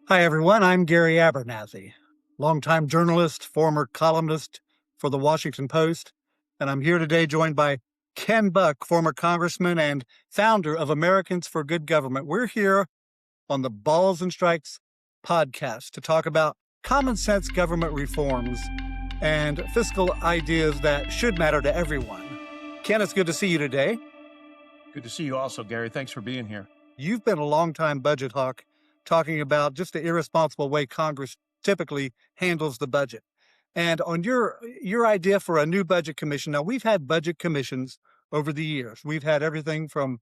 Hi, everyone. I'm Gary Abernathy, longtime journalist, former columnist for the Washington Post, and I'm here today joined by Ken Buck, former congressman and founder of Americans for Good Government. We're here on the Balls and Strikes podcast to talk about common sense government reforms and fiscal ideas that should matter to everyone. Ken, it's good to see you today. Good to see you also, Gary. Thanks for being here. You've been a longtime budget hawk, talking about just the irresponsible way Congress typically handles the budget. And on your idea for a new budget commission, now we've had budget commissions over the years. We've had everything from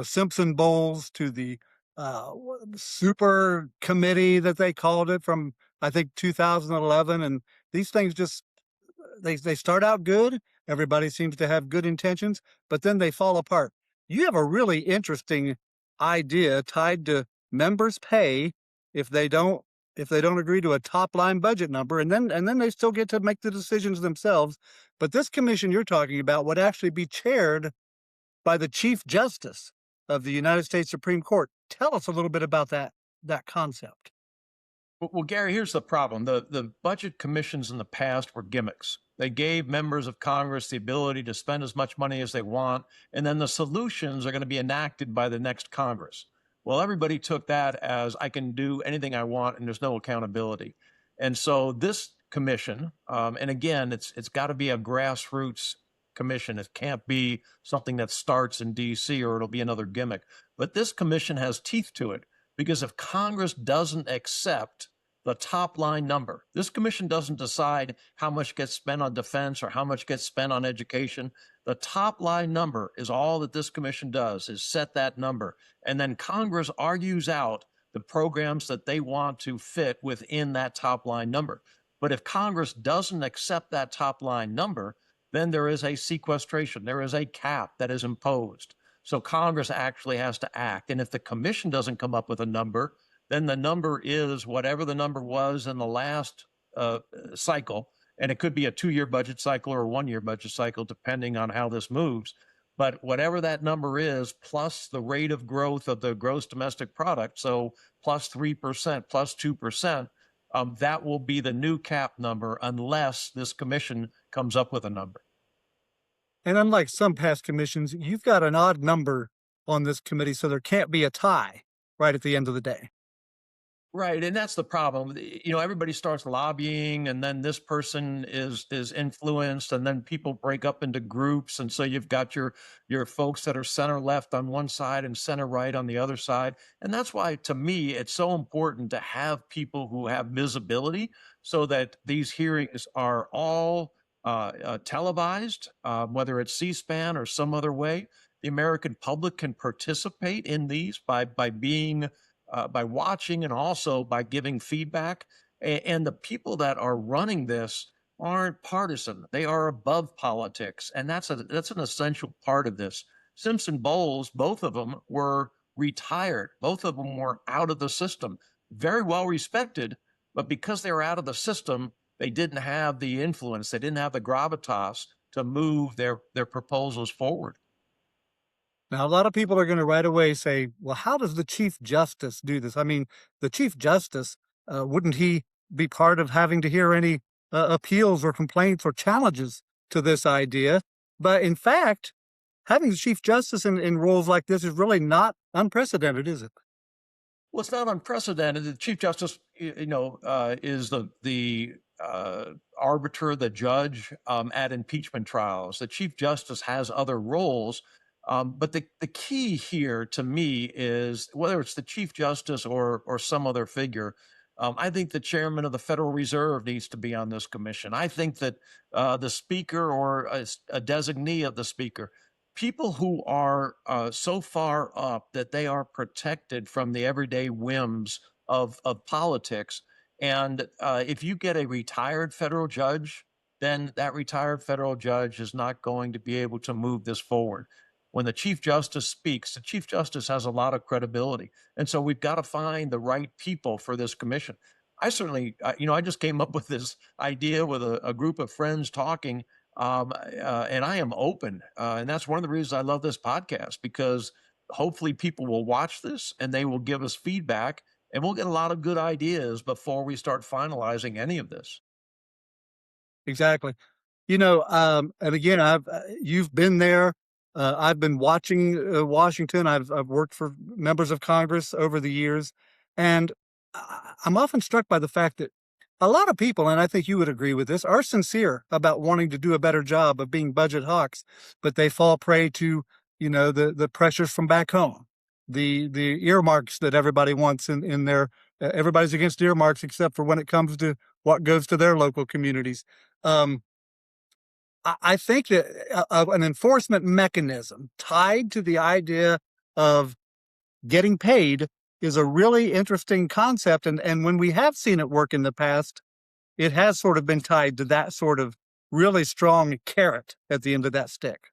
Simpson Bowles to the super committee that they called it from I think 2011, and these things just they start out good. Everybody seems to have good intentions, but then they fall apart. You have a really interesting idea tied to members' pay if they don't agree to a top line budget number, and then they still get to make the decisions themselves. But this commission you're talking about would actually be chaired by the Chief Justice of the United States Supreme Court. Tell us a little bit about that concept. Well, Gary, here's the problem. The budget commissions in the past were gimmicks. They gave members of Congress the ability to spend as much money as they want, and then the solutions are going to be enacted by the next Congress. Well, everybody took that as I can do anything I want, and there's no accountability. And so this commission, and again, it's got to be a grassroots commission. It can't be something that starts in D.C. or it'll be another gimmick. But this commission has teeth to it. Because if Congress doesn't accept the top line number, this commission doesn't decide how much gets spent on defense or how much gets spent on education. The top line number is all that this commission does, is set that number. And then Congress argues out the programs that they want to fit within that top line number. But if Congress doesn't accept that top line number, then there is a sequestration, there is a cap that is imposed. So Congress actually has to act. And if the commission doesn't come up with a number, then the number is whatever the number was in the last cycle. And it could be a 2-year budget cycle or a 1-year budget cycle, depending on how this moves. But whatever that number is, plus the rate of growth of the gross domestic product, so plus 3%, plus 2%, that will be the new cap number unless this commission comes up with a number. And unlike some past commissions, you've got an odd number on this committee, so there can't be a tie right at the end of the day. Right, and that's the problem. Everybody starts lobbying, and then this person is influenced, and then people break up into groups, and so you've got your folks that are center left on one side and center right on the other side. And that's why, to me, it's so important to have people who have visibility, so that these hearings are all televised, whether it's C-SPAN or some other way. The American public can participate in these by being by watching and also by giving feedback. And the people that are running this aren't partisan; they are above politics, and that's an essential part of this. Simpson Bowles, both of them were retired. Both of them were out of the system, very well respected, but because they were out of the system, they didn't have the influence, they didn't have the gravitas to move their proposals forward. Now, a lot of people are going to right away say, well, how does the Chief Justice do this? I mean, the Chief Justice, wouldn't he be part of having to hear any appeals or complaints or challenges to this idea? But in fact, having the Chief Justice in roles like this is really not unprecedented, is it? Well, it's not unprecedented. The Chief Justice, is the arbiter, the judge at impeachment trials. The Chief Justice has other roles, but the key here to me is whether it's the Chief Justice or some other figure. I think the chairman of the Federal Reserve needs to be on this commission. I think that the speaker or a designee of the speaker, people who are so far up that they are protected from the everyday whims of politics. And if you get a retired federal judge, then that retired federal judge is not going to be able to move this forward. When the Chief Justice speaks, the Chief Justice has a lot of credibility. And so we've got to find the right people for this commission. I certainly, I just came up with this idea with a group of friends talking, and I am open. And that's one of the reasons I love this podcast, because hopefully people will watch this and they will give us feedback, and we'll get a lot of good ideas before we start finalizing any of this. Exactly. And again, you've been there. I've been watching Washington. I've worked for members of Congress over the years, and I'm often struck by the fact that a lot of people, and I think you would agree with this, are sincere about wanting to do a better job of being budget hawks, but they fall prey to the pressures from back home, the earmarks that everybody wants in their. Everybody's against earmarks except for when it comes to what goes to their local communities. Um, I think that of an enforcement mechanism tied to the idea of getting paid is a really interesting concept. And when we have seen it work in the past, it has sort of been tied to that sort of really strong carrot at the end of that stick.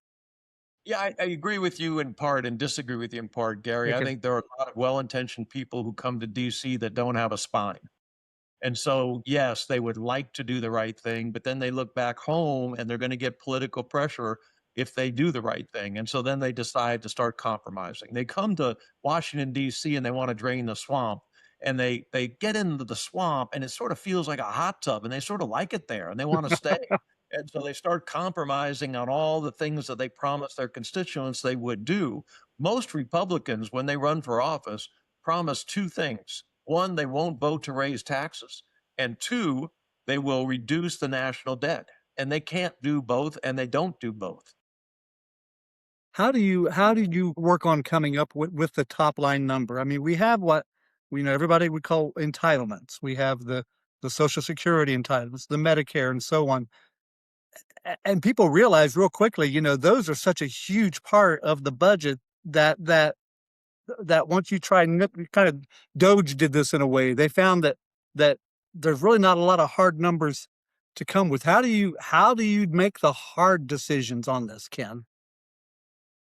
Yeah, I agree with you in part and disagree with you in part, Gary. I Okay. think there are a lot of well-intentioned people who come to DC that don't have a spine. And so, yes, they would like to do the right thing, but then they look back home and they're going to get political pressure if they do the right thing. And so then they decide to start compromising. They come to Washington, D.C., and they want to drain the swamp. And they get into the swamp and it sort of feels like a hot tub and they sort of like it there and they want to stay. And so they start compromising on all the things that they promised their constituents they would do. Most Republicans, when they run for office, promise two things. One, they won't vote to raise taxes. And two, they will reduce the national debt. And they can't do both, and they don't do both. How do you work on coming up with the top line number? I mean, we have what we know everybody would call entitlements. We have the Social Security entitlements, the Medicare, and so on. And people realize real quickly, those are such a huge part of the budget that once you try and kind of Doge did this in a way, they found that there's really not a lot of hard numbers to come with. How do you make the hard decisions on this, Ken?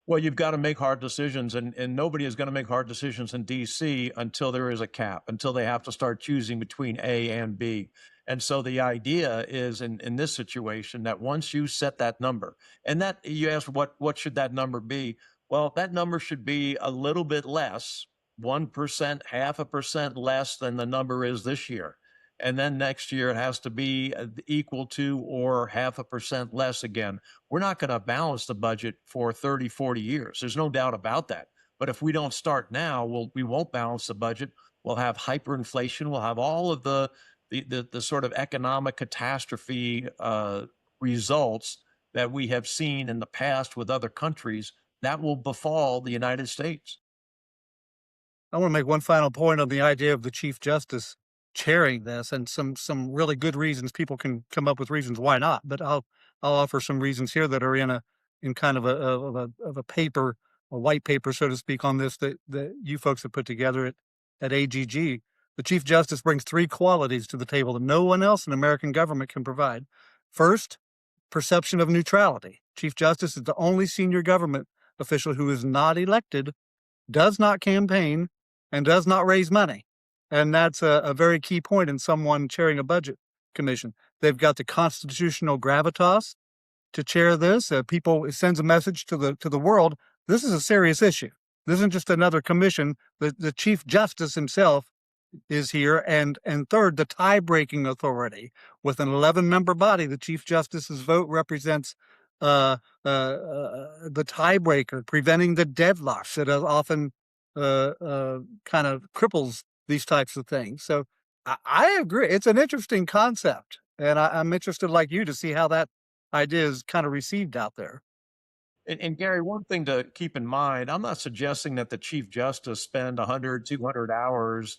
Well, you've got to make hard decisions, and nobody is going to make hard decisions in DC until there is a cap, until they have to start choosing between A and B. And so the idea is in this situation that once you set that number, and that you ask what should that number be? Well, that number should be a little bit less, 1%, half a percent less than the number is this year. And then next year it has to be equal to or half a percent less again. We're not going to balance the budget for 30, 40 years. There's no doubt about that. But if we don't start now, we won't balance the budget. We'll have hyperinflation. We'll have all of the sort of economic catastrophe results that we have seen in the past with other countries that will befall the United States. I want to make one final point on the idea of the Chief Justice chairing this, and some really good reasons. People can come up with reasons why not, but I'll offer some reasons here that are in kind of a paper, a white paper, so to speak, on this that you folks have put together at AGG. The Chief Justice brings three qualities to the table that no one else in American government can provide. First, perception of neutrality. Chief Justice is the only senior government official who is not elected, does not campaign, and does not raise money. And that's a very key point in someone chairing a budget commission. They've got the constitutional gravitas to chair this. It sends a message to the world. This is a serious issue. This isn't just another commission. The Chief Justice himself is here. And third, the tie-breaking authority. With an 11-member body, the Chief Justice's vote represents the tiebreaker, preventing the deadlocks that often kind of cripples these types of things. So I agree. It's an interesting concept, and I'm interested, like you, to see how that idea is kind of received out there. And Gary, one thing to keep in mind, I'm not suggesting that the Chief Justice spend 100, 200 hours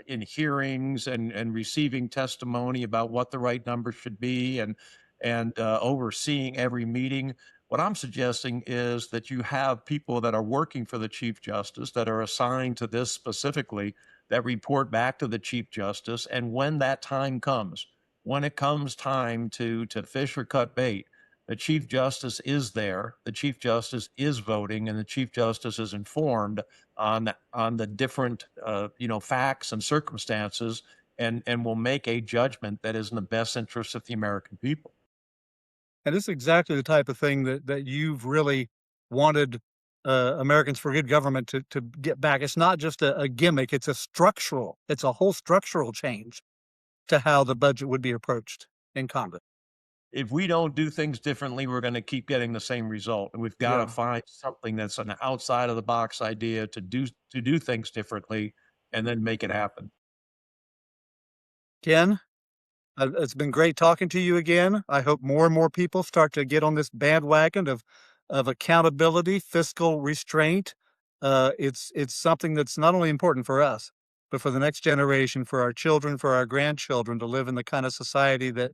in hearings and receiving testimony about what the right number should be and overseeing every meeting. What I'm suggesting is that you have people that are working for the Chief Justice that are assigned to this specifically that report back to the Chief Justice. And when that time comes, when it comes time to fish or cut bait, the Chief Justice is there, the Chief Justice is voting, and the Chief Justice is informed on the different facts and circumstances, and will make a judgment that is in the best interest of the American people. And this is exactly the type of thing that you've really wanted Americans for Good Government to get back. It's not just a gimmick; it's a whole structural change to how the budget would be approached in Congress. If we don't do things differently, we're going to keep getting the same result. And we've got to Yeah, find something that's an outside of the box idea to do things differently and then make it happen. Ken, it's been great talking to you again. I hope more and more people start to get on this bandwagon of accountability, fiscal restraint. It's something that's not only important for us, but for the next generation, for our children, for our grandchildren, to live in the kind of society that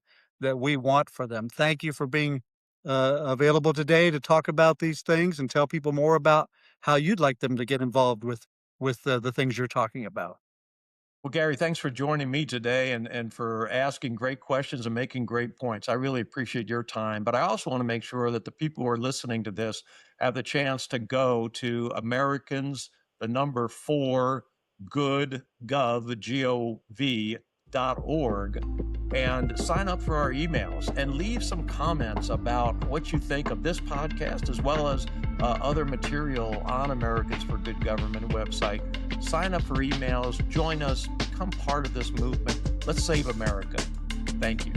we want for them. Thank you for being available today to talk about these things and tell people more about how you'd like them to get involved with the things you're talking about. Well, Gary, thanks for joining me today and for asking great questions and making great points. I really appreciate your time. But I also want to make sure that the people who are listening to this have the chance to go to Americans, the number 4, good, gov, G-O-V.org, and sign up for our emails and leave some comments about what you think of this podcast as well as other material on Americans for Good Government website. Sign up for emails, join us, become part of this movement. Let's save America. Thank you.